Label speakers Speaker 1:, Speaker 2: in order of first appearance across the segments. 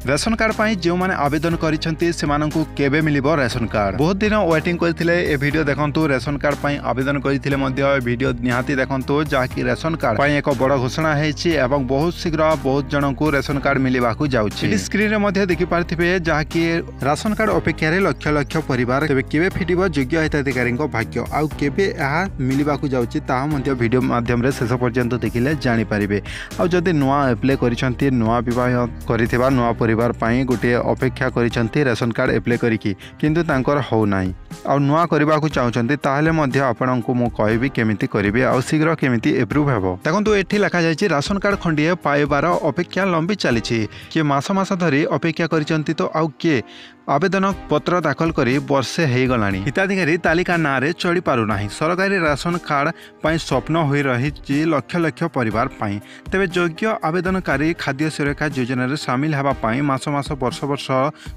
Speaker 1: Ration card पाई जो माने आवेदन करिसेंती सेमानंकु केबे मिलिबो रेशन कार्ड। बहुत दिन वेटिंग करथिले ए वीडियो देखंतु रेशन कार्ड पाई आवेदन करथिले मध्ये ए वीडियो निहाती देखंतु जाकी रेशन कार्ड पाई एक बड़ घोषणा हेछि एवं बहुत शीघ्र बहुत जनंकु रेशन कार्ड मिलिबाकू जाउछि। इस स्क्रीन रे मध्ये देखि पारथिबे जाकी रेशन कार्ड अपेक्षा रे लक्ष लक्ष परिवार तेबे केबे फिटिबो योग्य हिताधिकारी भाग्य आउ केबे एहा मिलिबाकू जाउछि ताहा मध्ये वीडियो माध्यम रे शेष पर्यंत देखिले जानि परिबे। आउ जदि नुवा अप्लाई करिसेंती नुवा विवाह करिथिबा नुवा परिवार पाई गोटे अपेक्षा करिसेंती रेशन कार्ड अप्लाई करिकि किंतु तांकर हो नाही आ नुआ करबा को चाहउचंती ताहले मध्ये आपनकु मु कहबी केमिति करिवे आ शीघ्र केमिति अप्रूव हेबो। देखंतु एठी लिखा जायछि राशन कार्ड खंडिए पाइबार अपेक्षा लंबी चलीछि के मास मास धरी अपेक्षा करिसेंती तो आउ के आवेदन पत्र दाखल करी वर्षे हो गलानी हिताधिकारी तालिका ना रे चढ़ी पारु नाही। सरकारी राशन कार्ड पाई स्वप्न होई रही लक्ष लक्ष परिवार पाई तेबे योग्य आवेदनकारी खाद्य सुरक्षा योजना रे शामिल हेबा पाई मास मास वर्ष वर्ष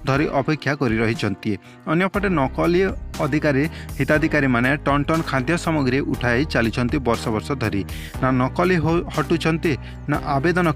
Speaker 1: धरी अपेक्षा करी रहिचंती। अन्यपटे नकली अधिकारी हिताधिकारी माने टन टन खाद्य सामग्री उठाई चलीचंती वर्ष वर्ष धरी ना नकली हटुचंती ना आवेदन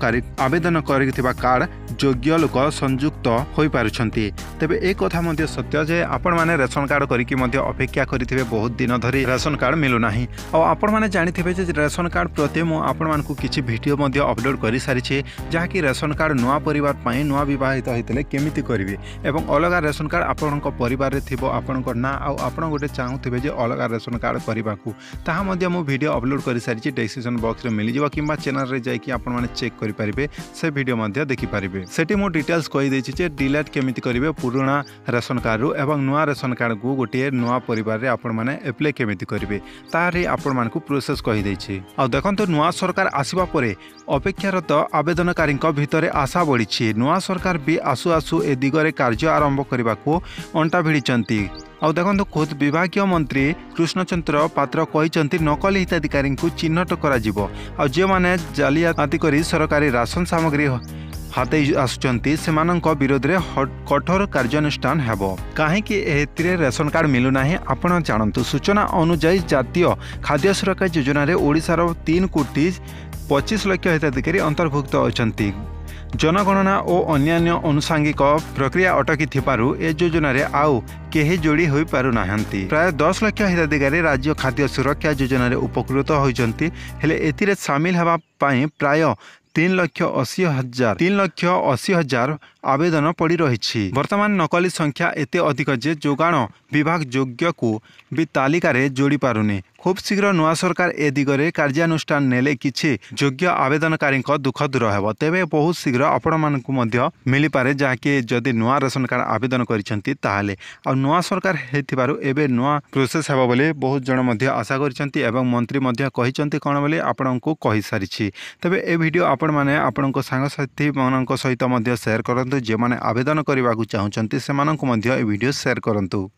Speaker 1: करिथिबा कार्ड योग्य लोक संयुक्त होई पारुछंती। तेबे एक कथा मध्ये सत्य जे आपण माने रेशन कार्ड करिकि मध्ये अपेक्षा करिथिबे बहुत दिन धरी रेशन कार्ड मिलु नाही आ आपण माने जानिथिबे जे रेशन कार्ड प्रति मु आपण मानकु किछि वीडियो मध्ये अपलोड करि सारिछि जाकी रेशन कार्ड नुवा परिवार पई नुवा विवाहित होइतले केमिति करिवे एवं अलगा रेशन कार्ड आपणको परिवार रे थिबो आपणको ना आ आपण गोटे चाहुथिबे जे अलगा रेशन कार्ड करिबाकू ताहा मध्ये मु वीडियो अपलोड करि सारिछि डिस्क्रिप्शन बॉक्स रे मिलि जिवो किंबा चैनल रे जाई कि आपण माने चेक करि परिबे से वीडियो मध्ये देखि परिबे। सेठी मु डिटेल्स कहि दैछि जे डिलीट केमिति करिवे पुराना रेशन कार्ड रु एवं नुआ रेशन कार्ड को गोटे नुआ परिवार रे आपण माने अप्लाई केमिति करिवे तारे आपण मानकु प्रोसेस कहि दैछि। आ देखंतु नुआ सरकार आसीबा परे अपेक्षारत आवेदनकारी भितरे आशा बढ़ी नुआ सरकार भी आसु आसु ए दिगरे कार्य आरंभ करने को अंटा भिड़िंट। आउ देखो खुद विभागीय मंत्री कृष्णचंद्र पात्र कहते नकली हिताधिकारी चिन्हट कर जो मैंने जालियाती कर सरकारी राशन सामग्री हाथ आसुचंती सेमानंक विरोध में कठोर कार्यानुष्ठान हेबो। काहेकि एथिरे रेशन कार्ड मिलु नाही आपण जानतु। सूचना अनुसार जातीय खाद्य सुरक्षा योजना रे ओडिशार 3 कोटी 25 लाख हिताधिकारी अंतर्भुक्त अछंती। जनगणना और अन्यान्य अनुसांगिक प्रक्रिया अटकी थिपारु ए योजना रे आउ केही जोड़ी होई पारु नाहंती। प्राय 10 लाख हिताधिकारी राज्य खाद्य सुरक्षा योजना रे उपकृत होइचंती हेले एथिरे शामिल हेबा पाई प्राय 3,80,000 आवेदन पड़ी रही। वर्तमान नकली संख्या एते अधिक जे जोगाण विभाग योग्य को भी तालिका रे जोड़ी पारुनी। खूब शीघ्र नुआ सरकार ए दिगरे कार्यानुष्ठान नेले किछि योग्य आवेदनकारी दुख दूर हेबो। तेबे बहुत शीघ्र आपण मानकु मध्य मिली पारे जाके जदि नुआ रेशन कार्ड आवेदन करिसेंती ताहाले आ नुआ सरकार हेतिबारु एबे नुआ प्रोसेस हेबो बोले बहुत जण मध्य आशा करिसेंती एवं मंत्री मध्य कहिसेंती कोन बोले आपणको कहि सारिछि। तबे ए वीडियो आपण माने आपणको सांगसाथी मानक सहित मध्य शेयर करंतु जे माने आवेदन करबाकू चाहुचंती सेमानकु मध्य ए वीडियो शेयर करंतु।